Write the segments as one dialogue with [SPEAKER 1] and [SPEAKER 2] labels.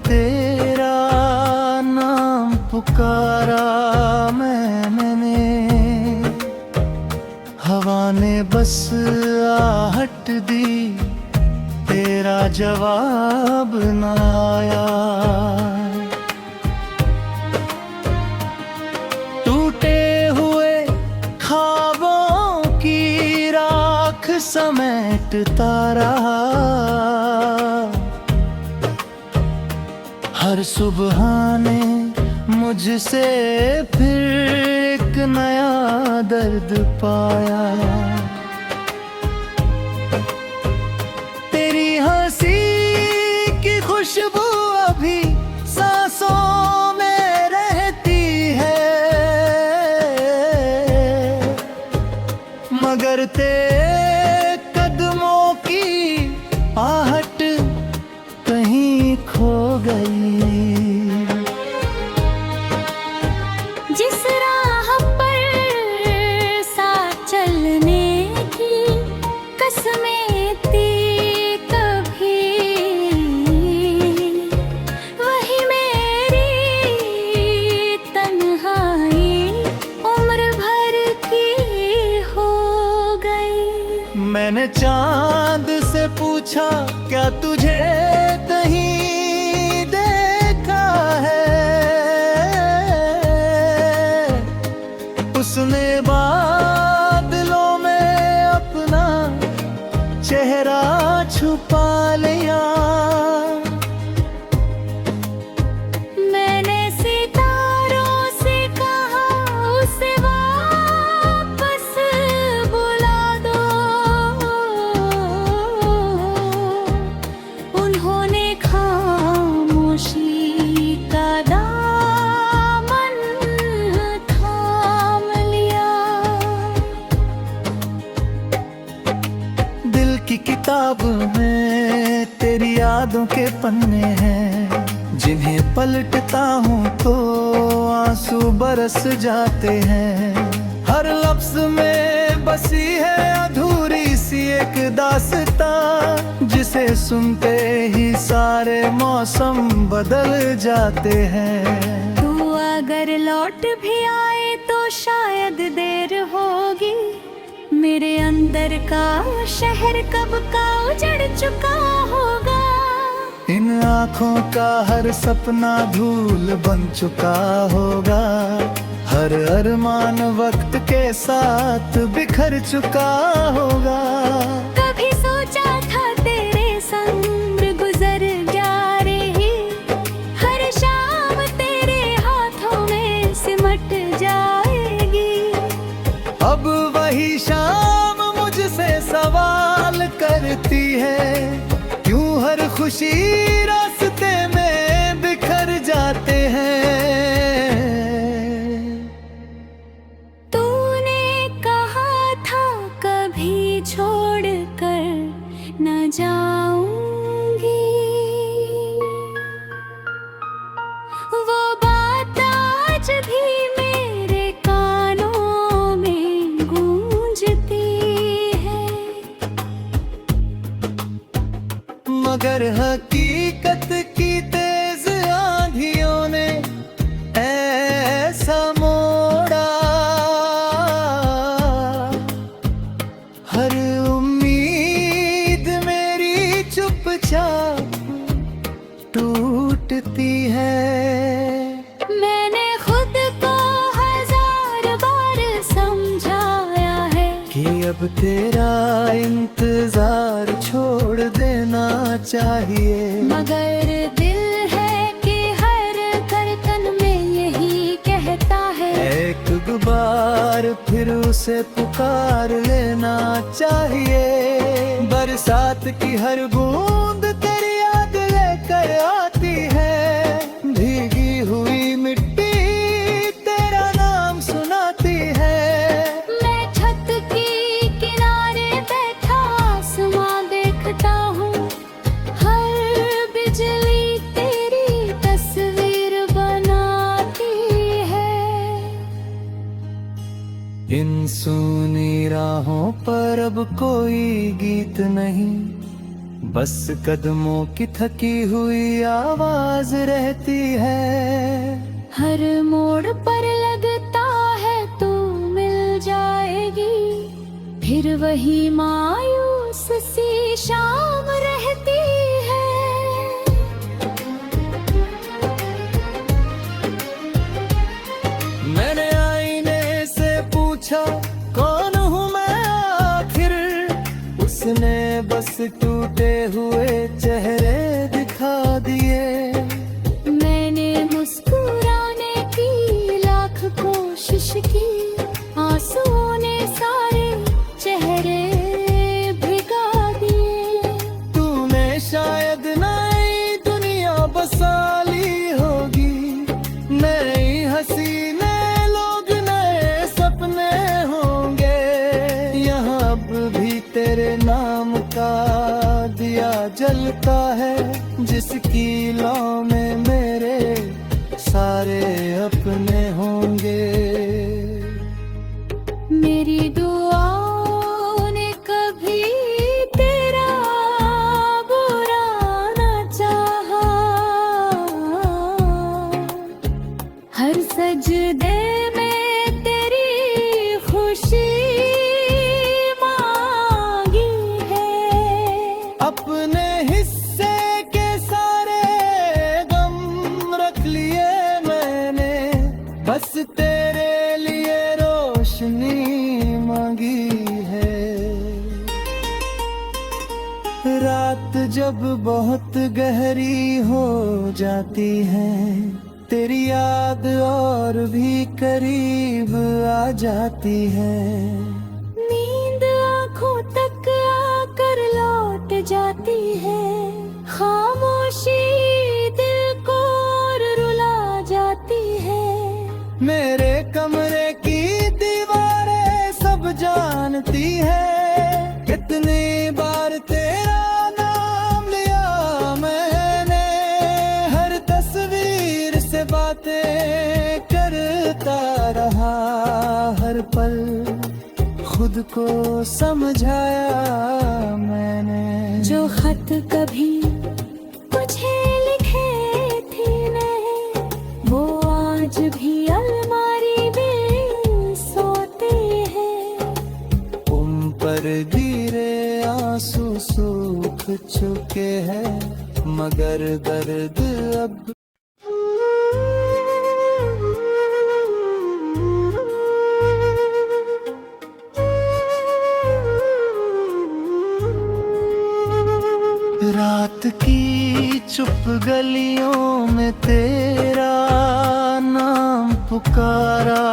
[SPEAKER 1] तेरा नाम पुकारा मैंने, हवा ने बस आहट दी, तेरा जवाब न आया। टूटे हुए ख्वाबों की राख समेटता रहा, हर सुबह ने मुझसे फिर एक नया दर्द पाया। तेरी हंसी की खुशबू अभी सांसों में रहती है, मगर तेरे कदमों की आहट कहीं खो गई।
[SPEAKER 2] जिस राह पर साथ चलने की कसमें थी कभी, वही मेरी तन्हाई उम्र भर की हो गई।
[SPEAKER 1] मैंने चांद से पूछा क्या तुझे कहीं देखा है, उसने बादलों में अपना चेहरा छुपा लिया।
[SPEAKER 2] मैंने सितारों से कहा उसे वापस बुला दो, उन्होंने खामोशी का दामन थाम लिया।
[SPEAKER 1] दिल की किताब में तेरी यादों के पन्ने हैं, जिन्हें पलटता हूँ तो आंसू बरस जाते हैं। हर लफ्ज में बसी है अधूरी सी एक दास्तां, जिसे सुनते ही सारे मौसम बदल जाते हैं।
[SPEAKER 2] तू अगर लौट भी आए तो शायद देर होगी, मेरे अंदर का शहर कब का उजड़ चुका होगा।
[SPEAKER 1] इन आँखों का हर सपना धूल बन चुका होगा, हर अरमान वक्त के साथ बिखर चुका होगा।
[SPEAKER 2] कभी सोचा था तेरे संग गुजर जा रही, हर शाम तेरे हाथों में सिमट जाएगी।
[SPEAKER 1] अब वही शाम मुझसे सवाल करती है, क्यों हर खुशी रास्ते में बिखर जाते हैं।
[SPEAKER 2] तूने कहा था कभी छोड़ कर न जाऊंगी, वो बात आज भी मेरे कानों में गूंजती है।
[SPEAKER 1] मगर हकीकत की तेज आंधियों ने ऐसा मोड़ा, हर उम्मीद मेरी चुपचाप टूटती है।
[SPEAKER 2] मैंने खुद को 1000 बार समझाया है
[SPEAKER 1] कि अब तेरा इंतजार छोड़ देना चाहिए,
[SPEAKER 2] मगर दिल है कि हर धड़कन में यही कहता है।
[SPEAKER 1] एक बार फिर उसे पुकार लेना चाहिए। बरसात की हर बूंद तेरी याद लेकर आती है, भीगी हुई मिट्टी तेरा नाम सुनाती है।
[SPEAKER 2] मैं छत की किनारे बैठा आसमां देखता हूँ, हर बिजली तेरी तस्वीर बनाती है।
[SPEAKER 1] इन सूनी राहों पर अब कोई गीत नहीं, बस कदमों की थकी हुई आवाज आवाज रहती है।
[SPEAKER 2] हर मोड़ पर लगता है तू मिल जाएगी, फिर वही मायूस सी शाम रहती है।
[SPEAKER 1] मैंने आईने से पूछा कौन हूँ मैं आखिर, उसने बस टूटे हुए चेहरे दिखा दिए।
[SPEAKER 2] मैंने मुस्कुराने की लाख कोशिश की, आंसुओं ने सारे चेहरे भिगा दिए।
[SPEAKER 1] तूने शायद नई दुनिया बसा ली होगी, नई हंसी नए लोग नए सपने होंगे। यहाँ अब भी तेरे नाम का दिया जलता है, जिसकी लौ में मेरे सारे अपने होंगे।
[SPEAKER 2] मेरी दुआओं ने कभी तेरा बुरा न चाहा, हर सजदे में तेरी खुशी मांगी है।
[SPEAKER 1] अपने हिस्से के सारे गम रख लिए मैंने, बस तेरे लिए रोशनी मांगी है। रात जब बहुत गहरी हो जाती है, तेरी याद और भी करीब आ जाती है।
[SPEAKER 2] नींद आँखों तक आकर लौट जाती है, खामोशी दिल को और रुला जाती है।
[SPEAKER 1] मेरे कमरे की दीवारें सब जानती है, कितनी बार तेरा नाम लिया मैंने। हर तस्वीर से बातें करता रहा, हर पल खुद को समझाया मैंने।
[SPEAKER 2] जो खत कभी मुझे लिखे थे नहीं, वो आज भी अलमारी में सोते हैं।
[SPEAKER 1] उन पर गिरे आंसू सूख चुके हैं, मगर दर्द अब रात की चुप गलियों में तेरा नाम पुकारा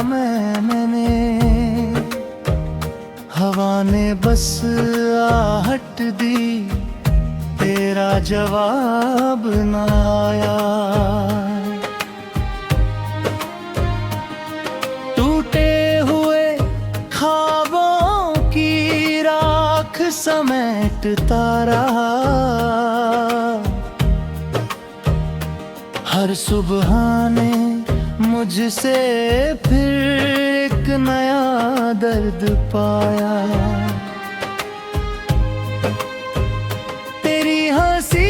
[SPEAKER 1] मैंने। हवा ने बस आहट दी, तेरा जवाब न आया। टूटे हुए ख्वाबों की राख समेटता रहा, हर सुबह ने मुझसे फिर एक नया दर्द पाया। तेरी हंसी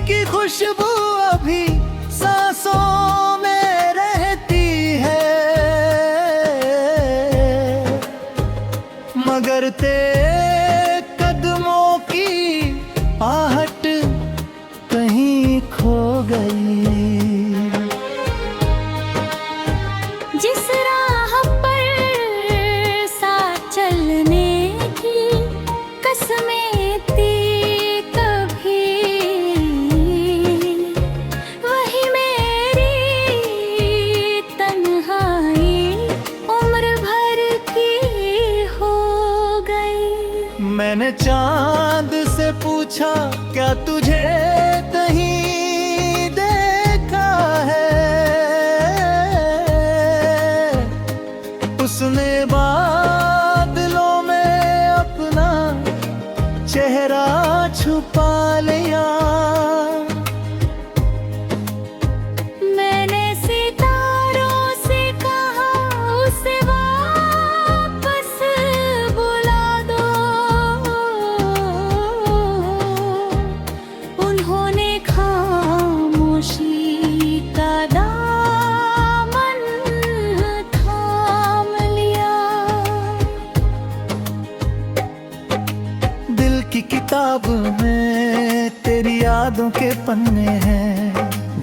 [SPEAKER 1] की खुशबू अभी सांसों में रहती है, मगर तेरे कदमों की आहट कहीं खो गई।
[SPEAKER 2] जिस राह पर साथ चलने की कसमें थी कभी, वही मेरी तन्हाई उम्र भर की हो गई।
[SPEAKER 1] मैंने चांद से पूछा क्या तुझे कहीं देखा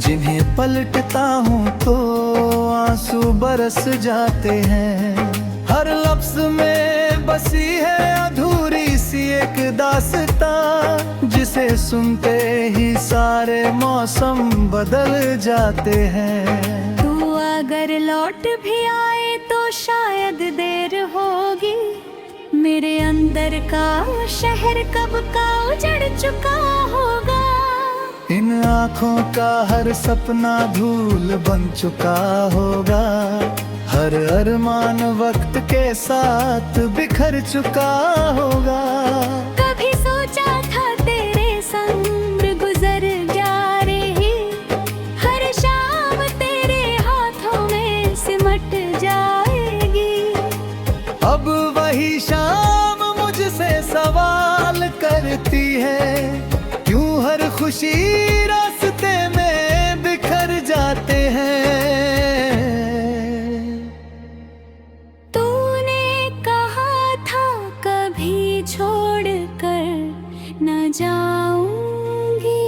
[SPEAKER 1] जिन्हें पलटता हूँ तो आंसू बरस जाते हैं। हर लफ्ज में बसी है अधूरी सी एक दास्तां, जिसे सुनते ही सारे मौसम बदल जाते हैं।
[SPEAKER 2] तू अगर लौट भी आए तो शायद देर होगी, मेरे अंदर का शहर कब का उजड़ चुका होगा।
[SPEAKER 1] इन आँखों का हर सपना धूल बन चुका होगा, हर अरमान वक्त के साथ बिखर चुका होगा।
[SPEAKER 2] कभी सोचा था तेरे संग गुजर जा रही, हर शाम तेरे हाथों में सिमट जाएगी।
[SPEAKER 1] अब वही शाम मुझसे सवाल करती है, क्यों हर खुशी रास्ते में बिखर जाते हैं।
[SPEAKER 2] तूने कहा था कभी छोड़ कर न जाऊंगी,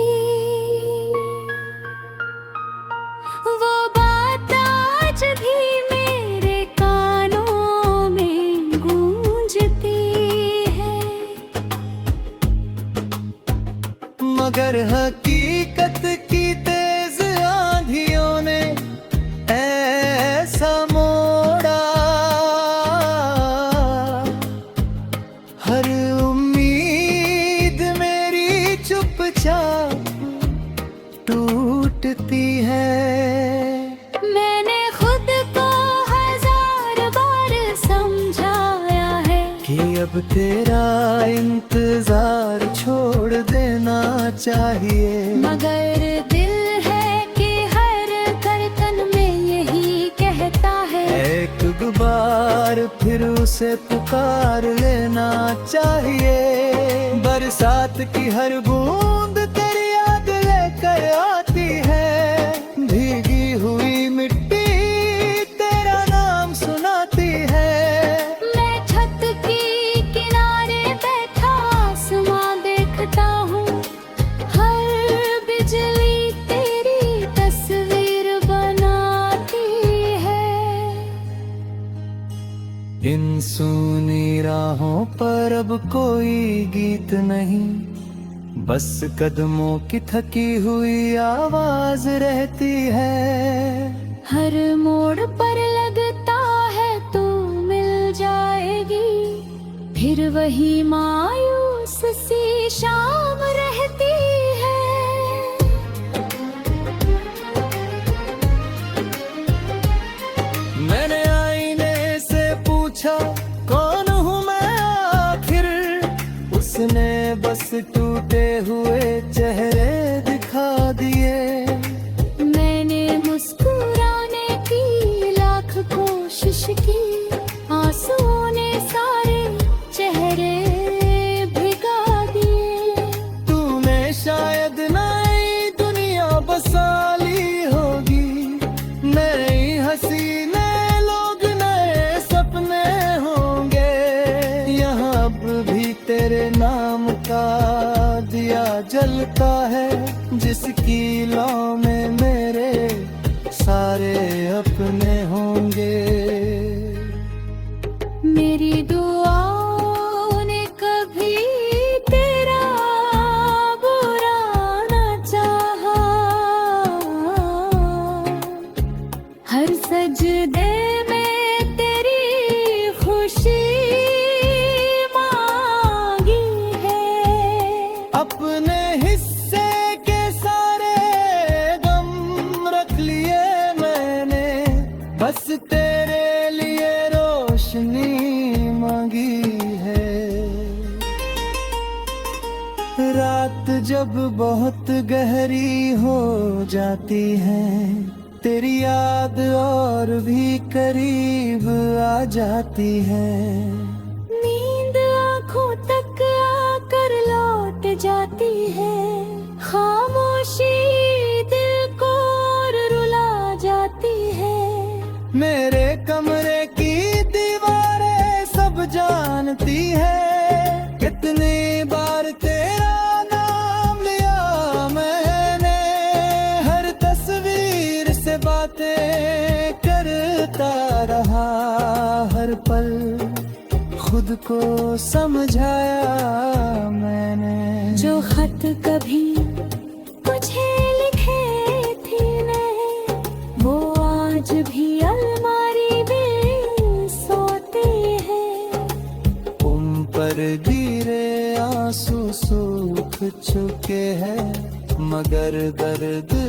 [SPEAKER 2] वो बात आज भी मेरे कानों में गूंजती है।
[SPEAKER 1] मगर हकीकत की तेज आंधियों ने ऐसा मोड़ा, हर उम्मीद मेरी चुपचाप टूटती है।
[SPEAKER 2] मैंने खुद को 1000 बार समझाया है
[SPEAKER 1] कि अब तेरा इंतजार छोड़ देना चाहिए,
[SPEAKER 2] मगर दिल है कि हर धड़कन में यही कहता है।
[SPEAKER 1] एक बार फिर उसे पुकार लेना चाहिए। बरसात की हर बूंद तेरी याद लेकर आती है, भीगी हुई मिट्टी तेरा नाम सुनाती है।
[SPEAKER 2] मैं छत की किनारे बैठा आसमां देखता हूँ, हर बिजली तेरी तस्वीर बनाती है।
[SPEAKER 1] इन सूनी राहों पर अब कोई गीत नहीं, बस कदमों की थकी हुई आवाज रहती है।
[SPEAKER 2] हर मोड़ पर लगता है तू मिल जाएगी, फिर वही मायूस सी शाम रहती है।
[SPEAKER 1] मैंने आईने से पूछा कौन हूँ मैं आखिर, उसने बस टूटे हुए चेहरे दिखा दिए।
[SPEAKER 2] मैंने मुस्कुराने की लाख कोशिश की, आंसुओं ने सारे चेहरे भिगा दिए।
[SPEAKER 1] तूने शायद नई दुनिया बसा ली होगी, नई हंसी नए लोग नए सपने होंगे। यहाँ अब भी तेरे नाम का दिया जलता है, जिसकी लौ में मेरे सारे अपने होंगे।
[SPEAKER 2] मेरी दुआओं ने कभी तेरा बुरा न चाहा, हर सजदे में तेरी खुशी मांगी है।
[SPEAKER 1] अपने हिस्से के सारे गम रख लिए मैंने, बस तेरे लिए रोशनी मांगी है। रात जब बहुत गहरी हो जाती है, तेरी याद और भी करीब आ जाती है।
[SPEAKER 2] नींद आँखों तक आकर लौट जाती है, खामोशी दिल को और रुला जाती है।
[SPEAKER 1] मेरे कमरे की दीवारें सब जानती है, कितनी बार तेरा नाम लिया मैंने। हर तस्वीर रहता रहा हर पल, खुद को समझाया मैंने।
[SPEAKER 2] जो खत कभी मुझे लिखे थे ने, वो आज भी अलमारी में सोते हैं।
[SPEAKER 1] उन पर गिरे आंसू सूख चुके हैं, मगर दर्द